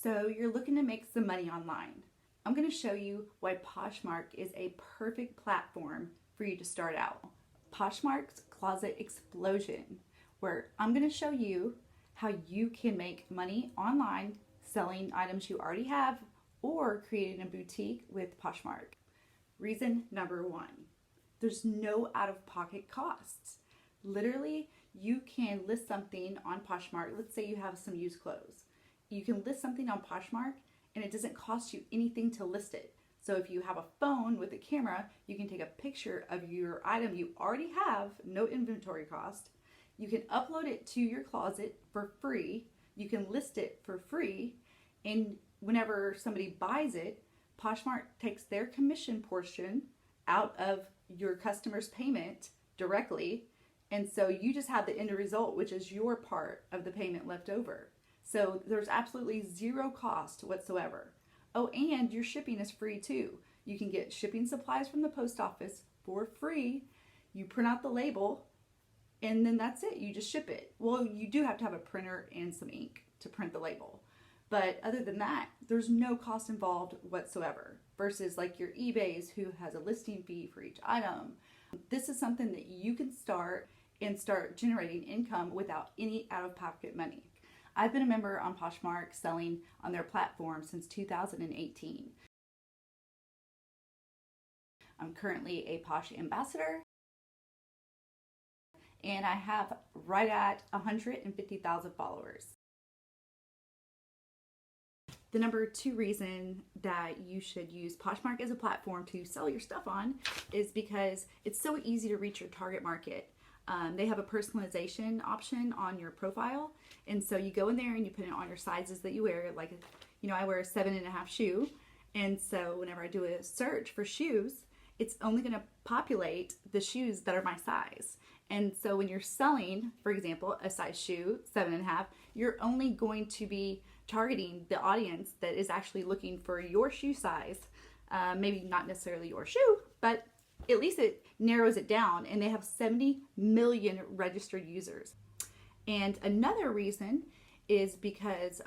So you're looking to make some money online. I'm going to show you why Poshmark is a perfect platform for you to start out. Poshmark's Closet Explosion, where I'm going to show you how you can make money online selling items you already have or creating a boutique with Poshmark. Reason number one, there's no out-of-pocket costs. Literally, you can list something on Poshmark. Let's say you have some used clothes. You can list something on Poshmark and it doesn't cost you anything to list it. So if you have a phone with a camera, you can take a picture of your item you already have, no inventory cost. You can upload it to your closet for free. You can list it for free. And whenever somebody buys it, Poshmark takes their commission portion out of your customer's payment directly. And so you just have the end result, which is your part of the payment left over. So there's absolutely zero cost whatsoever. Oh, and your shipping is free too. You can get shipping supplies from the post office for free. You print out the label and then that's it. You just ship it. Well, you do have to have a printer and some ink to print the label. But other than that, there's no cost involved whatsoever versus like your eBay's who has a listing fee for each item. This is something that you can start generating income without any out-of-pocket money. I've been a member on Poshmark selling on their platform since 2018. I'm currently a Posh ambassador and I have right at 150,000 followers. The number two reason that you should use Poshmark as a platform to sell your stuff on is because it's so easy to reach your target market. They have a personalization option on your profile. And so you go in there and you put it on your sizes that you wear. Like, you know, I wear a 7.5 shoe. And so whenever I do a search for shoes, it's only going to populate the shoes that are my size. And so when you're selling, for example, a size shoe, 7.5, you're only going to be targeting the audience that is actually looking for your shoe size. Maybe not necessarily your shoe, but at least it narrows it down, and they have 70 million registered users. And another reason is because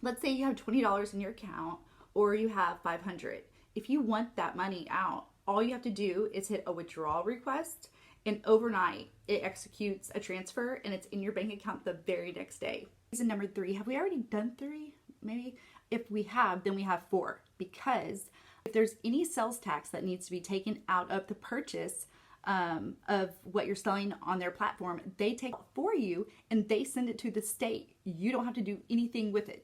let's say you have $20 in your account or you have $500. If you want that money out, all you have to do is hit a withdrawal request, and overnight it executes a transfer and it's in your bank account the very next day. Reason number three, have we already done three? Maybe. If we have, then we have four, because if there's any sales tax that needs to be taken out of the purchase of what you're selling on their platform, they take it for you and they send it to the state. You don't have to do anything with it.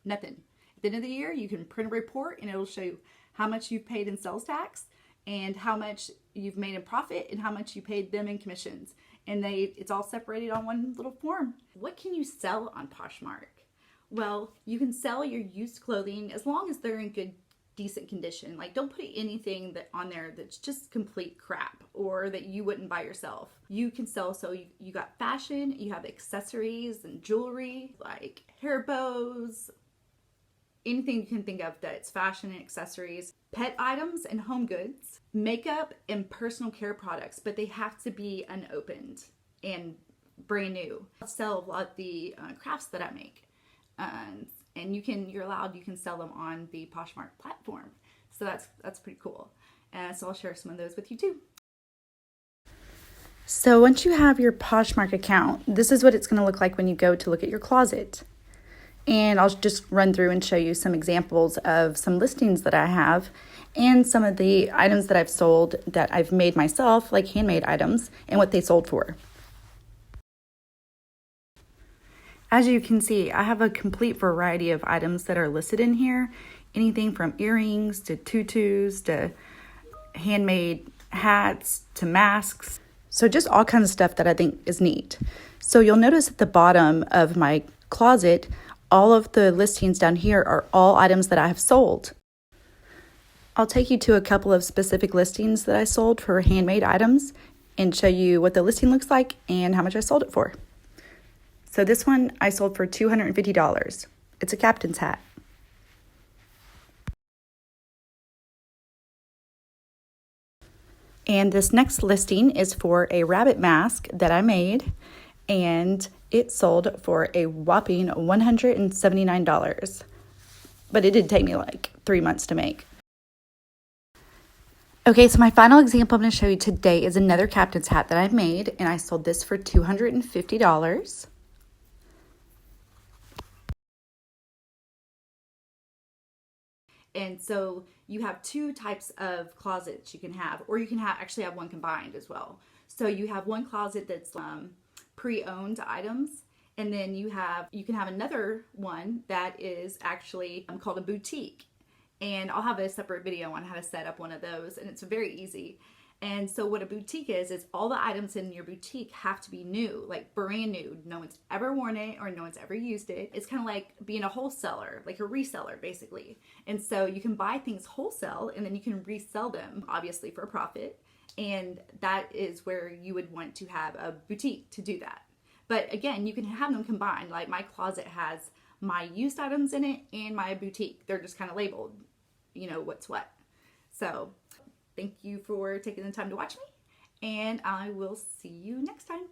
Nothing. At the end of the year, you can print a report and it'll show you how much you've paid in sales tax and how much you've made in profit and how much you paid them in commissions. And it's all separated on one little form. What can you sell on Poshmark? Well, you can sell your used clothing as long as they're in good, decent condition. Like, don't put anything on there that's just complete crap or that you wouldn't buy yourself. You can sell, so you got fashion, you have accessories and jewelry, like hair bows, anything you can think of that's fashion and accessories, pet items and home goods, makeup and personal care products, but they have to be unopened and brand new. I sell a lot of the crafts that I make. And you can sell them on the Poshmark platform. So that's pretty cool. So I'll share some of those with you too. So once you have your Poshmark account, this is what it's going to look like when you go to look at your closet. And I'll just run through and show you some examples of some listings that I have and some of the items that I've sold that I've made myself, like handmade items, and what they sold for. As you can see, I have a complete variety of items that are listed in here. Anything from earrings to tutus to handmade hats to masks. So just all kinds of stuff that I think is neat. So you'll notice at the bottom of my closet, all of the listings down here are all items that I have sold. I'll take you to a couple of specific listings that I sold for handmade items and show you what the listing looks like and how much I sold it for. So this one I sold for $250. It's a captain's hat. And this next listing is for a rabbit mask that I made, and It sold for a whopping $179, but it did take me like 3 months to make. Okay, so my final example I'm going to show you today is another captain's hat that I made, and I sold this for $250. And so you have two types of closets you can have, or you can actually have one combined as well. So you have one closet that's pre-owned items, and then you can have another one that is actually called a boutique. And I'll have a separate video on how to set up one of those, and it's very easy. And so what a boutique is all the items in your boutique have to be new, like brand new. No one's ever worn it or no one's ever used it. It's kind of like being a wholesaler, like a reseller basically. And so you can buy things wholesale and then you can resell them, obviously for a profit. And that is where you would want to have a boutique to do that. But again, you can have them combined. Like my closet has my used items in it and my boutique. They're just kind of labeled, you know, what's what. So thank you for taking the time to watch me, and I will see you next time.